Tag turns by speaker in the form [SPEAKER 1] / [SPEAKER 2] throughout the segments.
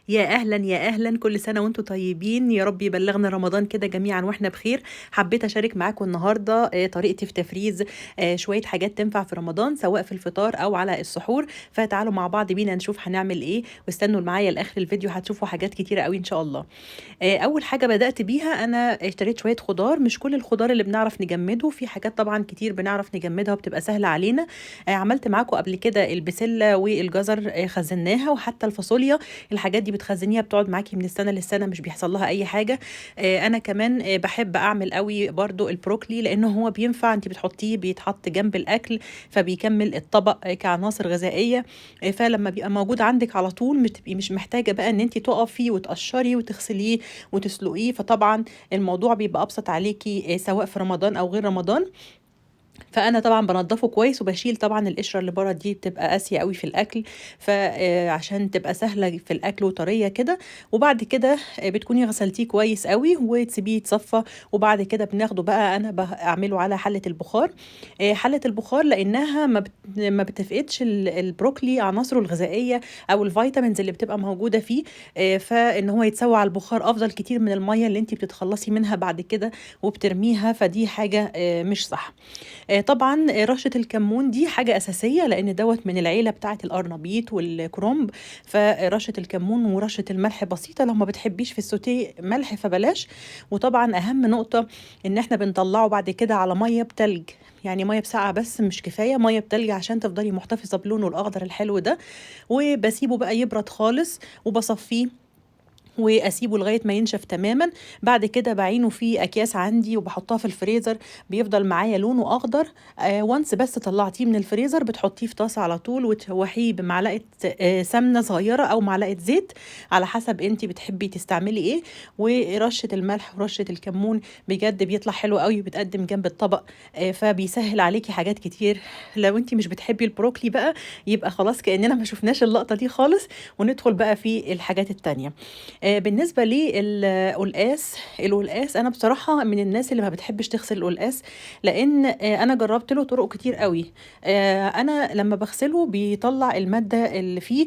[SPEAKER 1] يا أهلا يا أهلا، كل سنة وانتم طيبين. يا رب يبلغنا رمضان كده جميعا واحنا بخير. حبيت أشارك معاكم النهاردة طريقتي في تفريز شوية حاجات تنفع في رمضان، سواء في الفطار أو على السحور. فتعالوا مع بعض بينا نشوف هنعمل ايه، واستنوا معايا لآخر الفيديو هتشوفوا حاجات كتيرة قوي إن شاء الله. اول حاجه بدات بيها انا اشتريت شويه خضار. مش كل الخضار اللي بنعرف نجمده، في حاجات طبعا كتير بنعرف نجمدها وبتبقى سهله علينا. عملت معاكم قبل كده البسله والجزر، خزناها، وحتى الفاصوليا. الحاجات دي بتخزنيها بتقعد معاكي من السنه للسنه، مش بيحصل لها اي حاجه. انا كمان بحب اعمل قوي برضو البروكلي، لانه هو بينفع انت بتحطيه، بيتحط جنب الاكل فبيكمل الطبق كعناصر غذائيه. فلما بيبقى موجود عندك على طول مش محتاجه بقى ان انت تقفي وتقشري وتغسليه وتسلقيه. فطبعا الموضوع بيبقى ابسط عليكي سواء في رمضان او غير رمضان. فانا طبعا بنضفه كويس وبشيل طبعا القشره اللي بره، دي بتبقى قاسيه قوي في الاكل، فعشان تبقى سهله في الاكل وطريه كده. وبعد كده بتكوني غسلتيه كويس قوي وتسيبيه يتصفى. وبعد كده بناخده بقى، انا بعمله على حله البخار. حله البخار لانها ما بتفقدش البروكلي عناصره الغذائيه او الفيتامينز اللي بتبقى موجوده فيه. فان هو يتسوى على البخار افضل كتير من الميه اللي انت بتتخلصي منها بعد كده وبترميها، فدي حاجه مش صح. طبعا رشة الكمون دي حاجة أساسية، لأن دوت من العيلة بتاعة القرنبيط والكرنب. فرشة الكمون ورشة الملح بسيطة، لو ما بتحبيش في السوتيه ملح فبلاش. وطبعا أهم نقطة إن احنا بنطلعه بعد كده على مية بتلج، يعني مية بساقعة بس مش كفاية، مية بتلج عشان تفضلي محتفظة بلونه الأخضر الحلو ده. وبسيبه بقى يبرد خالص وبصفيه واسيبه لغايه ما ينشف تماما. بعد كده بعينه في اكياس عندي وبحطها في الفريزر، بيفضل معايا لونه اخضر. وانس بس طلعتيه من الفريزر بتحطيه في طاسه على طول وتشوحيه بمعلقه سمنه صغيره او معلقه زيت، على حسب انت بتحبي تستعملي ايه. ورشه الملح ورشه الكمون بجد بيطلع حلو قوي وبتقدم جنب الطبق. فبيسهل عليكي حاجات كتير. لو انت مش بتحبي البروكلي بقى، يبقى خلاص كاننا ما شفناش اللقطه دي خالص، وندخل بقى في الحاجات التانية. بالنسبة للقلقاس، القلقاس أنا بصراحة من الناس اللي ما بتحبش تغسل القلقاس، لأن أنا جربت له طرق كتير قوي. أنا لما بغسله بيطلع المادة اللي فيه،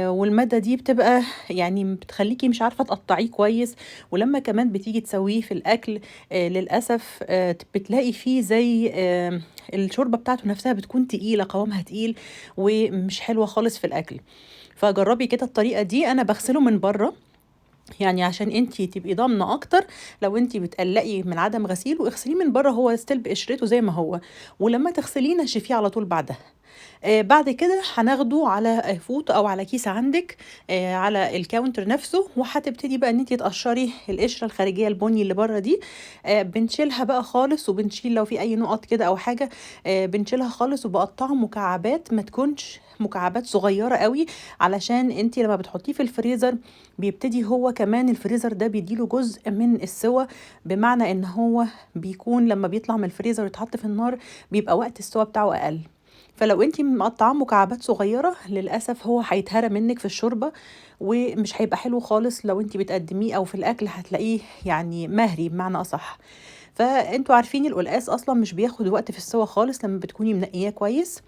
[SPEAKER 1] والمادة دي بتبقى يعني بتخليكي مش عارفة تقطعيه كويس. ولما كمان بتيجي تسويه في الأكل للأسف بتلاقي فيه زي الشوربة بتاعته نفسها بتكون تقيلة، قوامها تقيل ومش حلوة خالص في الأكل. فجربي كده الطريقة دي. أنا بغسله من بره يعني عشان انتي تبقي ضامنه اكتر. لو انتي بتقلقي من عدم غسيله، اغسليه من بره هو ستيل بقشرته زي ما هو، ولما تغسليه نشفيه على طول بعدها. بعد كده هناخده على فوط او على كيس عندك على الكاونتر نفسه، وهتبتدي بقى ان انت تقشري القشره الخارجيه البني اللي بره دي. بنشيلها بقى خالص، وبنشيل لو في اي نقط كده او حاجه بنشيلها خالص، وبقطعه مكعبات ما تكونش مكعبات صغيره قوي، علشان انت لما بتحطيه في الفريزر بيبتدي هو كمان الفريزر ده بيديله جزء من السوى. بمعنى ان هو بيكون لما بيطلع من الفريزر ويتحط في النار بيبقى وقت السوى بتاعه اقل. فلو انتي مقطعاه مكعبات صغيرة للأسف هو هيتهرى منك في الشوربة، ومش هيبقى حلو خالص. لو انتي بتقدميه أو في الأكل هتلاقيه يعني مهري بمعنى أصح. فانتوا عارفين القلقاس أصلا مش بياخد وقت في السوا خالص لما بتكوني منقياه كويس.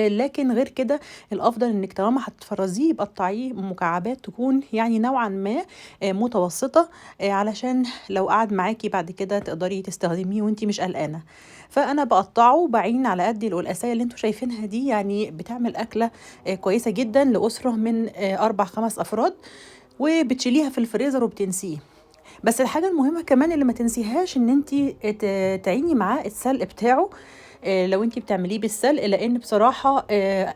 [SPEAKER 1] لكن غير كده الافضل انك طالما هتفرزيه يبقى تقطعيه مكعبات تكون يعني نوعا ما متوسطه، علشان لو قعد معاكي بعد كده تقدري تستخدميه وانتي مش قلقانه. فانا بقطعه بعين على قد القلقاسيه اللي انتوا شايفينها دي، يعني بتعمل اكله كويسه جدا لاسره من 4 5 افراد. وبتشيليها في الفريزر وبتنسيه. بس الحاجة المهمة كمان اللي ما تنسيهاش ان انتي تعيني معاه السلق بتاعه. لو انتي بتعمليه بالسلق، لان بصراحة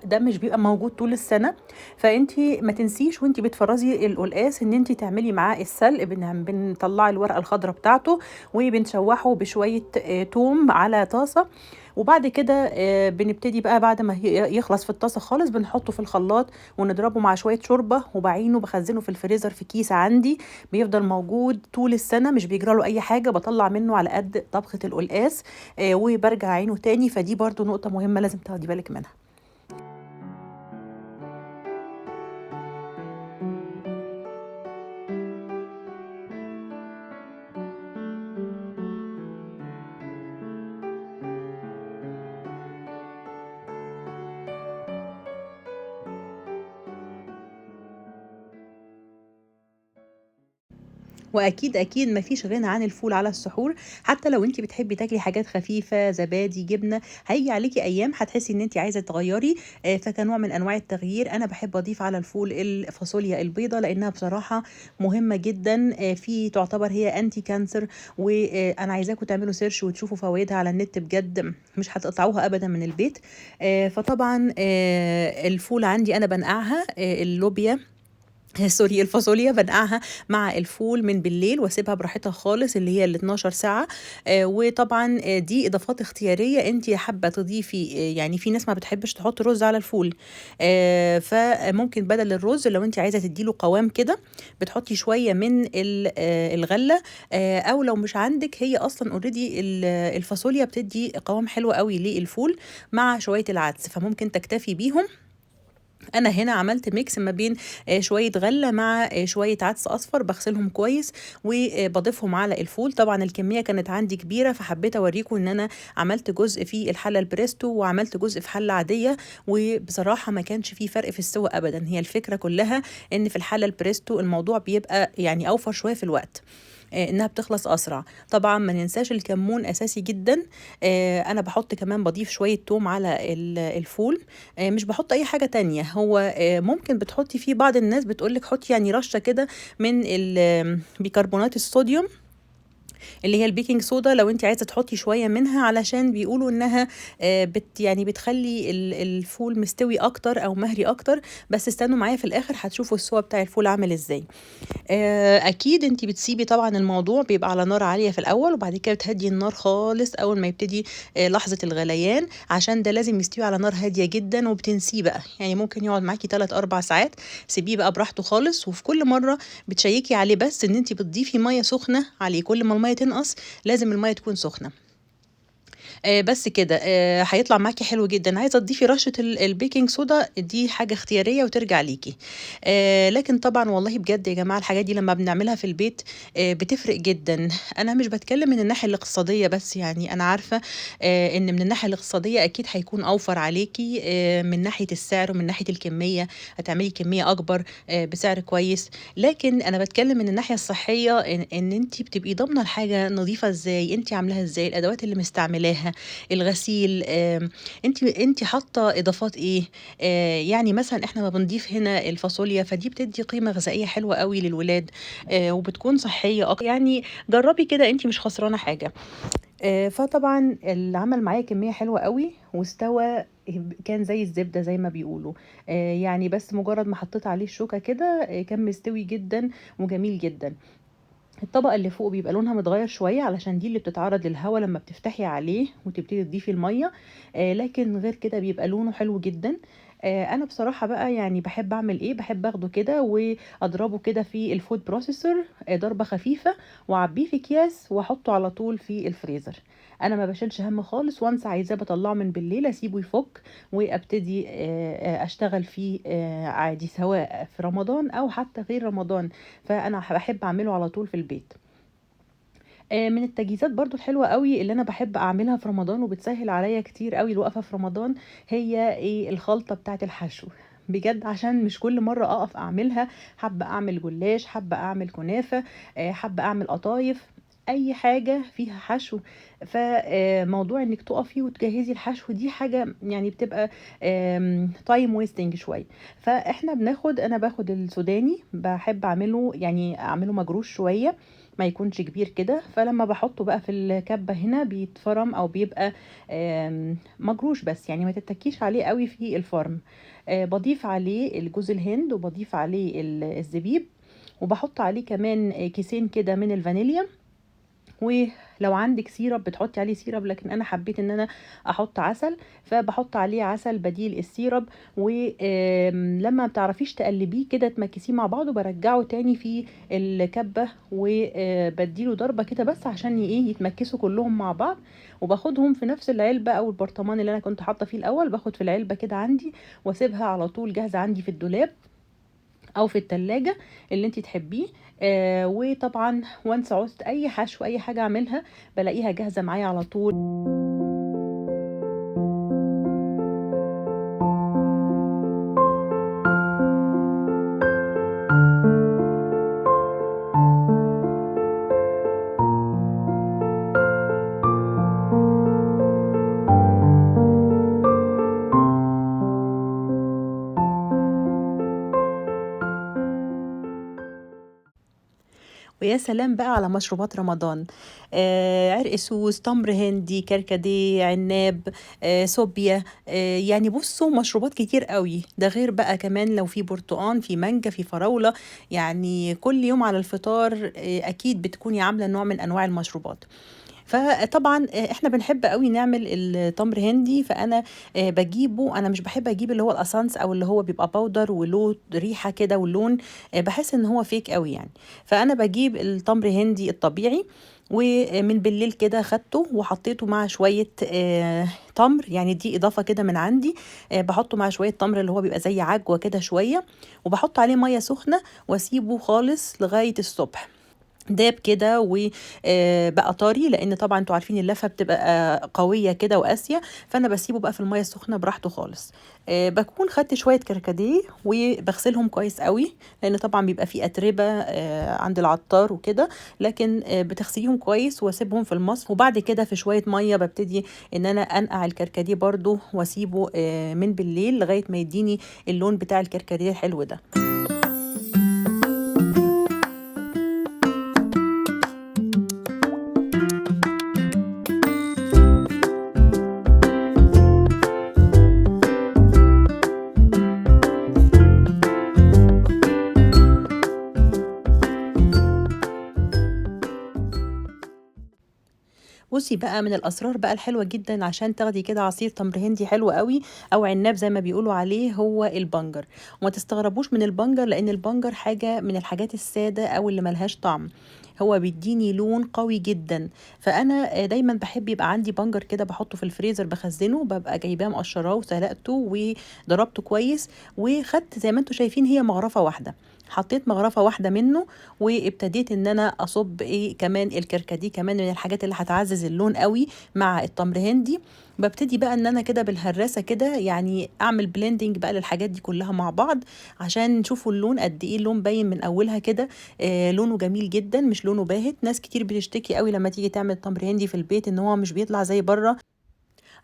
[SPEAKER 1] ده مش بيبقى موجود طول السنة. فانتي ما تنسيش وانتي بتفرزي القلقاس ان انتي تعملي معاه السلق. بنطلع الورقة الخضراء بتاعته وبنشوحه بشوية توم على طاسة. وبعد كده بنبتدي بقى بعد ما يخلص في الطاسة خالص بنحطه في الخلاط ونضربه مع شوية شوربة، وبعينه بخزنه في الفريزر في كيس عندي. بيفضل موجود طول السنة، مش بيجرى له أي حاجة. بطلع منه على قد طبخة القلقاس وبرجع عينه تاني. فدي برضو نقطة مهمة لازم تاخدي بالك منها. واكيد اكيد مفيش غنى عن الفول على السحور. حتى لو انت بتحبي تاكلي حاجات خفيفه، زبادي، جبنه، هيجي عليكي ايام هتحسي ان انت عايزه تغيري. فكنوع من انواع التغيير انا بحب اضيف على الفول الفاصوليا البيضاء، لانها بصراحه مهمه جدا. في تعتبر هي انتي كانسر، وانا عايزاكم تعملوا سيرش وتشوفوا فوائدها على النت، بجد مش هتقطعوها ابدا من البيت. فطبعا الفول عندي انا بنقعها، اللوبيا سوري الفاصوليا بنقعها مع الفول من بالليل واسيبها براحتها خالص، اللي هي ال 12 ساعة. وطبعا دي اضافات اختيارية، انت حابة تضيفي يعني في ناس ما بتحبش تحط رز على الفول. فممكن بدل الرز لو انت عايزة تديله قوام كده بتحطي شوية من الغلة. او لو مش عندك، هي اصلا اوريدي الفاصوليا بتدي قوام حلو قوي للفول مع شوية العدس، فممكن تكتفي بيهم. انا هنا عملت ميكس ما بين شويه غله مع شويه عدس اصفر، بغسلهم كويس وبضيفهم على الفول. طبعا الكميه كانت عندي كبيره، فحبيت اوريكم ان انا عملت جزء في الحله البريستو وعملت جزء في حله عاديه، وبصراحه ما كانش فيه فرق في السوى ابدا. هي الفكره كلها ان في الحله البريستو الموضوع بيبقى يعني اوفر شويه في الوقت، انها بتخلص اسرع. طبعا ما ننساش الكمون اساسي جدا. انا بحط كمان بضيف شويه توم على الفول. مش بحط اي حاجه تانية. هو ممكن بتحطي فيه، بعض الناس بتقولك حطي يعني رشه كده من بيكربونات الصوديوم، اللي هي البيكنج صودا، لو انت عايزه تحطي شويه منها، علشان بيقولوا انها يعني بتخلي الفول مستوي اكتر او مهري اكتر. بس استنوا معايا في الاخر هتشوفوا السوا بتاع الفول عامل ازاي. اكيد انت بتسيبي طبعا الموضوع بيبقى على نار عاليه في الاول، وبعد كده بتهدي النار خالص اول ما يبتدي لحظه الغليان، عشان ده لازم يستوي على نار هاديه جدا. وبتنسيه بقى، يعني ممكن يقعد معاكي 3 4 ساعات، سيبيه بقى براحته خالص. وفي كل مره بتشيكي عليه، بس ان انت بتضيفي ميه سخنه عليه، كل ما الميه تنقص لازم الميه تكون سخنه. بس كده هيطلع معاكي حلو جدا. عايزه تضيفي رشه البيكنج صودا، دي حاجه اختياريه وترجع ليكي. لكن طبعا والله بجد يا جماعه الحاجات دي لما بنعملها في البيت بتفرق جدا. انا مش بتكلم من الناحيه الاقتصاديه بس، يعني انا عارفه ان من الناحيه الاقتصاديه اكيد هيكون اوفر عليكي، من ناحيه السعر ومن ناحيه الكميه، هتعملي كميه اكبر بسعر كويس. لكن انا بتكلم من الناحيه الصحيه، ان انت بتبقي ضامنه الحاجه نظيفه ازاي، انت عاملاها ازاي، الادوات اللي مستعملاها، الغسيل، انت حاطه اضافات ايه. يعني مثلا احنا ما بنضيف هنا الفاصوليا، فدي بتدي قيمه غذائيه حلوه قوي للولاد، وبتكون صحيه اكتر. يعني جربي كده، انت مش خسرانه حاجه. فطبعا اللي عمل معايا كميه حلوه قوي واستوى، كان زي الزبده زي ما بيقولوا. يعني بس مجرد ما حطيت عليه الشوكه كده كان مستوي جدا وجميل جدا. الطبقة اللي فوق بيبقى لونها متغير شوية، علشان دي اللي بتتعرض للهواء لما بتفتحي عليه وتبتدي تضيفي المية. لكن غير كده بيبقى لونه حلو جدا. انا بصراحة بقى يعني بحب اعمل ايه، بحب اخده كده واضربه كده في الفود بروسيسور ضربة خفيفة، واعبيه في اكياس واحطه على طول في الفريزر. انا ما بشيلش هم خالص، وانسى عايزاه بطلعه من بالليل اسيبه يفك وابتدي اشتغل فيه عادي، سواء في رمضان او حتى غير رمضان. فانا بحب اعمله على طول في البيت. من التجهيزات برضو الحلوة قوي اللي انا بحب اعملها في رمضان وبتسهل عليا كتير قوي الوقفة في رمضان، هي ايه؟ الخلطة بتاعة الحشو. بجد عشان مش كل مرة اقف اعملها. حابة اعمل جلاش، حابة اعمل كنافة، حابة اعمل قطايف، اي حاجة فيها حشو. فموضوع انك تقفي وتجهزي الحشو دي حاجة يعني بتبقى تايم ويستنج شوية. فاحنا انا باخد السوداني، بحب اعمله يعني اعمله مجروش شوية، ما يكونش كبير كده. فلما بحطه بقى في الكبة هنا بيتفرم او بيبقى مجروش، بس يعني ما تتكيش عليه قوي في الفرم. بضيف عليه الجوز الهند، وبضيف عليه الزبيب، وبحط عليه كمان كيسين كده من الفانيليا. ولو عندك سيرب بتحطي عليه سيرب، لكن انا حبيت ان انا احط عسل، فبحط عليه عسل بديل السيرب. ولما بتعرفيش تقلبيه كده تمكسيه مع بعض، وبرجعه تاني في الكبة وبديله ضربة كده بس عشان ايه يتمكسوا كلهم مع بعض. وباخدهم في نفس العلبة او البرطمان اللي انا كنت حاطة فيه الاول، باخد في العلبة كده عندي واسيبها على طول جاهزة عندي في الدولاب او في التلاجة اللي انت تحبيه. وطبعا وانس عوزت اي حشو اي حاجة اعملها بلاقيها جاهزة معايا على طول. ويا سلام بقى على مشروبات رمضان. عرقسوس، تمر هندي، كركديه، عناب، صوبيا. يعني بصوا مشروبات كتير قوي، ده غير بقى كمان لو في برتقان، في مانجا، في فراولة. يعني كل يوم على الفطار أكيد بتكوني عاملة نوع من أنواع المشروبات. فطبعا احنا بنحب قوي نعمل التمر هندي، فانا بجيبه. انا مش بحب اجيب اللي هو الاسانس او اللي هو بيبقى باودر وله ريحه كده واللون، بحس ان هو فيك قوي يعني. فانا بجيب التمر هندي الطبيعي، ومن بالليل كده خدته وحطيته مع شوية تمر، يعني دي إضافة كده من عندي. بحطه مع شوية تمر اللي هو بيبقى زي عجوة كده شوية، وبحط عليه مية سخنة واسيبه خالص لغاية الصبح. داب كده وبقى طري، لان طبعا انتوا عارفين اللفه بتبقى قويه كده وقاسيه. فانا بسيبه بقى في الميه السخنه براحته خالص. بكون خدت شويه كركديه وبغسلهم كويس قوي، لان طبعا بيبقى فيه اتربه عند العطار وكده. لكن بتغسليهم كويس واسيبهم في المصف، وبعد كده في شويه ميه ببتدي ان انا انقع الكركديه برضو واسيبه من بالليل لغايه ما يديني اللون بتاع الكركديه الحلو ده. بصي بقى، من الاسرار بقى الحلوه جدا عشان تاخدي كده عصير تمر هندي حلو قوي، او عناب زي ما بيقولوا عليه، هو البنجر. وما تستغربوش من البنجر، لان البنجر حاجه من الحاجات الساده او اللي ملهاش طعم. هو بيديني لون قوي جدا. فانا دايما بحب يبقى عندي بنجر كده بحطه في الفريزر بخزنه، ببقى جايباه مقشراه وسلقته وضربته كويس. وخدت زي ما انتم شايفين هي مغرفه واحده، حطيت مغرفة واحدة منه. وابتديت ان انا اصب كمان الكركديه، كمان من الحاجات اللي هتعزز اللون قوي مع التمر هندي. ببتدي بقى ان انا كده بالهراسة كده، يعني اعمل بلندنج بقى للحاجات دي كلها مع بعض، عشان نشوفوا اللون قد ايه. اللون باين من اولها كده. لونه جميل جدا، مش لونه باهت. ناس كتير بتشتكي قوي لما تيجي تعمل تمر هندي في البيت ان هو مش بيطلع زي بره.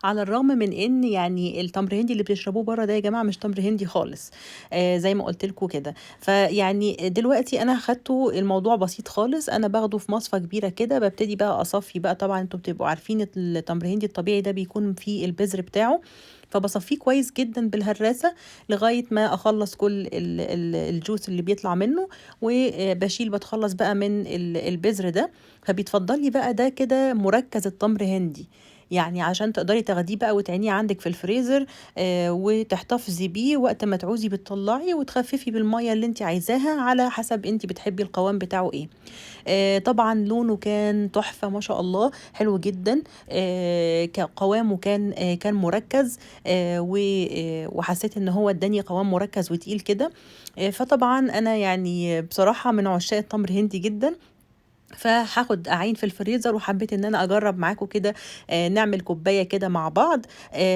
[SPEAKER 1] على الرغم من ان يعني التمر هندي اللي بتشربوه بره ده يا جماعه مش تمر هندي خالص. زي ما قلت لكم كده. فيعني دلوقتي انا خدته الموضوع بسيط خالص. انا باخده في مصفى كبيره كده، ببتدي بقى اصفي بقى. طبعا انتوا بتبقوا عارفين التمر الهندي الطبيعي ده بيكون فيه البذر بتاعه. فبصفيه كويس جدا بالهراسه لغايه ما اخلص كل الجوس اللي بيطلع منه. وبشيل بتخلص بقى من البذر ده. فبيتفضل لي بقى ده كده مركز التمر هندي، يعني عشان تقدري تاخديه بقى وتعينيه عندك في الفريزر. وتحتفظي بيه وقت ما تعوزي بتطلعي وتخففي بالميه اللي انت عايزاها على حسب انت بتحبي القوام بتاعه ايه. طبعا لونه كان تحفة ما شاء الله، حلو جدا. كقوامه كان مركز. وحسيت ان هو اداني قوام مركز وتقيل كده. فطبعا انا يعني بصراحة من عشاق التمر هندي جدا. فهاخد اعين في الفريزر، وحبيت ان انا اجرب معاكم كده. نعمل كوبايه كده مع بعض.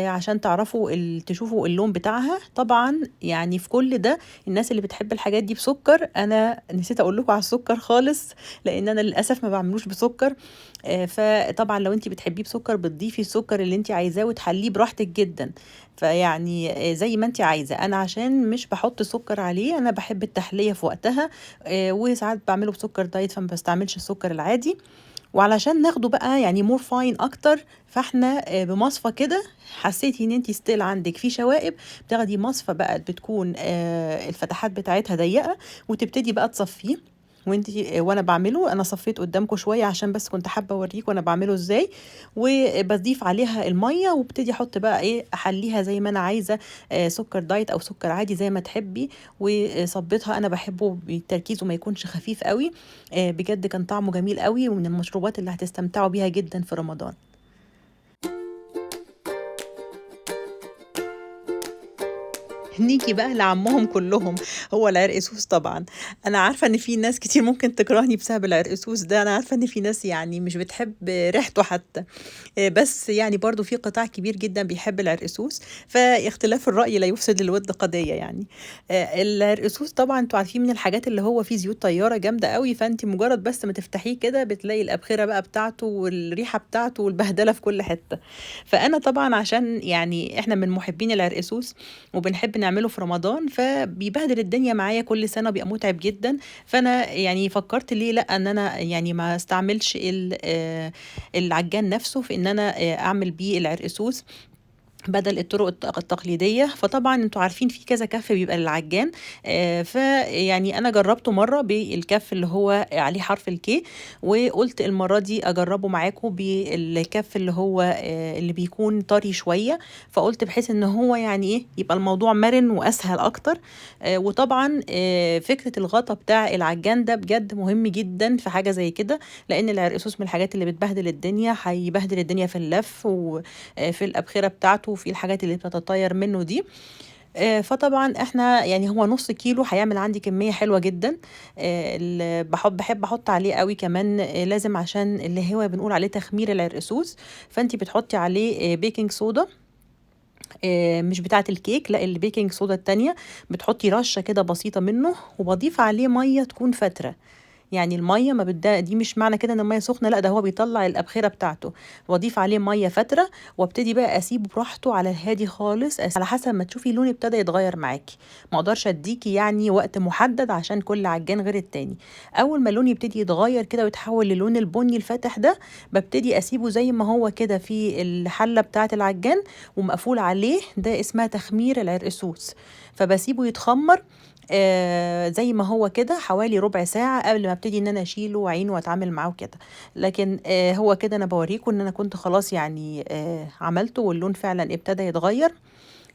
[SPEAKER 1] عشان تعرفوا تشوفوا اللون بتاعها. طبعا يعني في كل ده، الناس اللي بتحب الحاجات دي بسكر، انا نسيت اقول لكم على السكر خالص، لان انا للاسف ما بعملوش بسكر. فطبعا لو انت بتحبيه بسكر بتضيفي السكر اللي انت عايزاه وتحليه براحتك جدا. فيعني زي ما انت عايزه. انا عشان مش بحط سكر عليه، انا بحب التحليه في وقتها. وساعات بعمله بسكر دايت، فما بستعملش السكر العادي. وعلشان ناخده بقى يعني مور فاين اكتر، فاحنا بمصفى كده. حسيتي ان انتي ستيل عندك في شوائب، بتاخدي مصفى بقى بتكون الفتحات بتاعتها ضيقه، وتبتدي بقى تصفيه. وانتي وانا بعمله، انا صفيت قدامكم شويه عشان بس كنت حابه اوريكم وانا بعمله ازاي. وبضيف عليها الميه، وابتدي احط بقى احليها زي ما انا عايزه. سكر دايت او سكر عادي زي ما تحبي. وصبتها انا بحبه بالتركيز وما يكونش خفيف قوي. بجد كان طعمه جميل قوي، ومن المشروبات اللي هتستمتعوا بيها جدا في رمضان. نيجي بقى لعمهم كلهم، هو العرقسوس طبعا. انا عارفه ان في ناس كتير ممكن تكرهني بسبب العرقسوس ده. انا عارفه ان في ناس يعني مش بتحب ريحته حتى. بس يعني برضو في قطاع كبير جدا بيحب العرقسوس. فاختلاف الرأي لا يفسد للود قضية يعني. العرقسوس طبعا انتوا عارفين من الحاجات اللي هو فيه زيوت طيارة جامدة قوي. فانت مجرد بس ما تفتحيه كده بتلاقي الأبخرة بقى بتاعته والريحة بتاعته والبهدلة في كل حتة. فأنا طبعا عشان يعني احنا من محبين العرقسوس وبنحب نعمل بنعمله في رمضان، فبيبهدل الدنيا معايا كل سنة وبيبقى متعب جدا. فأنا يعني فكرت ليه لأ إن أنا يعني ما استعملش العجان نفسه في إن أنا أعمل بيه العرقسوس بدل الطرق التقليدية. فطبعا انتوا عارفين في كذا كف بيبقى للعجان. فيعني انا جربته مرة بالكف اللي هو عليه حرف الكي، وقلت المرة دي اجربه معاكم بالكف اللي هو اللي بيكون طري شوية. فقلت بحيث ان هو يعني ايه يبقى الموضوع مرن واسهل اكتر. وطبعا فكرة الغطا بتاع العجان ده بجد مهم جدا في حاجة زي كده، لان العرقسوس من الحاجات اللي بتبهدل الدنيا، هيبهدل الدنيا في اللف وفي الأبخرة بتاعته وفي الحاجات اللي بتتطاير منه دي. فطبعا احنا يعني هو نص كيلو هيعمل عندي كمية حلوة جدا. بحب احط عليه قوي كمان، لازم عشان اللي هو بنقول عليه تخمير العرقسوس. فانتي بتحطي عليه بيكنج صودا، مش بتاعة الكيك، لا البيكنج صودا التانية. بتحطي رشة كده بسيطة منه، وبضيف عليه مية تكون فترة. يعني الميه ما بدها دي مش معنى كده ان الميه سخنه، لا ده هو بيطلع الابخره بتاعته. واضيف عليه ميه فتره، وابتدي بقى اسيبه براحته على الهادي خالص، على حسب ما تشوفي لونه ابتدى يتغير معاكي. ما اقدرش اديكي يعني وقت محدد عشان كل عجان غير التاني. اول ما اللون يبتدي يتغير كده ويتحول للون البني الفاتح ده، ببتدي اسيبه زي ما هو كده في الحله بتاعه العجان ومقفول عليه، ده اسمها تخمير العرقسوس. فبسيبه يتخمر زي ما هو كده حوالي ربع ساعة قبل ما ابتدي ان انا اشيله واعينه واتعامل معاه كده. لكن هو كده انا بوريكم ان انا كنت خلاص يعني عملته، واللون فعلا ابتدى يتغير،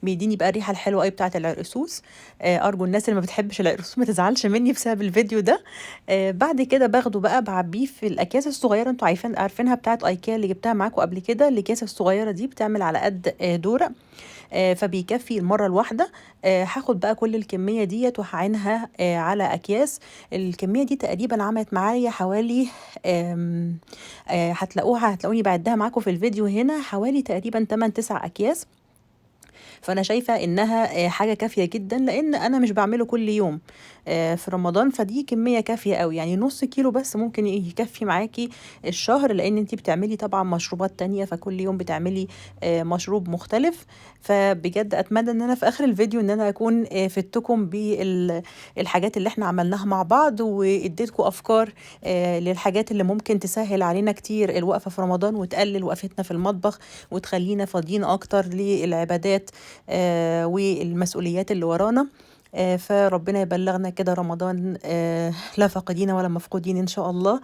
[SPEAKER 1] بيديني بقى الريحه الحلوه قوي بتاعه العرقسوس. ارجو الناس اللي ما بتحبش العرقسوس ما تزعلش مني بسبب الفيديو ده. بعد كده باخده بقى بعبيه في الاكياس الصغيره، انتوا عارفينها بتاعه ايكيا اللي جبتها معاكم قبل كده. الاكياس الصغيره دي بتعمل على قد دورق، فبيكفي المرة الواحدة. هاخد بقى كل الكمية ديت وهعينها على أكياس. الكمية دي تقريبا عملت معايا حوالي هتلاقوني بعدها معاكم في الفيديو هنا، حوالي تقريبا 8-9 أكياس. فانا شايفه انها حاجه كافيه جدا، لان انا مش بعمله كل يوم في رمضان. فدي كميه كافيه قوي، يعني نص كيلو بس ممكن يكفي معاكي الشهر، لان انتي بتعملي طبعا مشروبات تانية، فكل يوم بتعملي مشروب مختلف. فبجد اتمنى ان انا في اخر الفيديو ان انا اكون فدتكم بالحاجات اللي احنا عملناها مع بعض، واديتكم افكار للحاجات اللي ممكن تسهل علينا كتير الوقفه في رمضان، وتقلل وقفتنا في المطبخ، وتخلينا فاضيين اكتر للعبادات والمسؤوليات اللي ورانا. فربنا يبلغنا كده رمضان لا فاقدين ولا مفقودين إن شاء الله.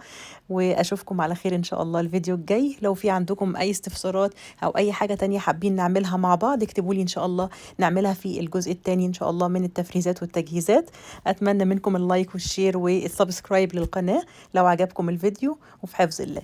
[SPEAKER 1] وأشوفكم على خير إن شاء الله الفيديو الجاي. لو في عندكم أي استفسارات أو أي حاجة تانية حابين نعملها مع بعض، اكتبوا لي إن شاء الله نعملها في الجزء التاني إن شاء الله من التفريزات والتجهيزات. أتمنى منكم اللايك والشير والسبسكرايب للقناة لو عجبكم الفيديو، وفي حفظ الله.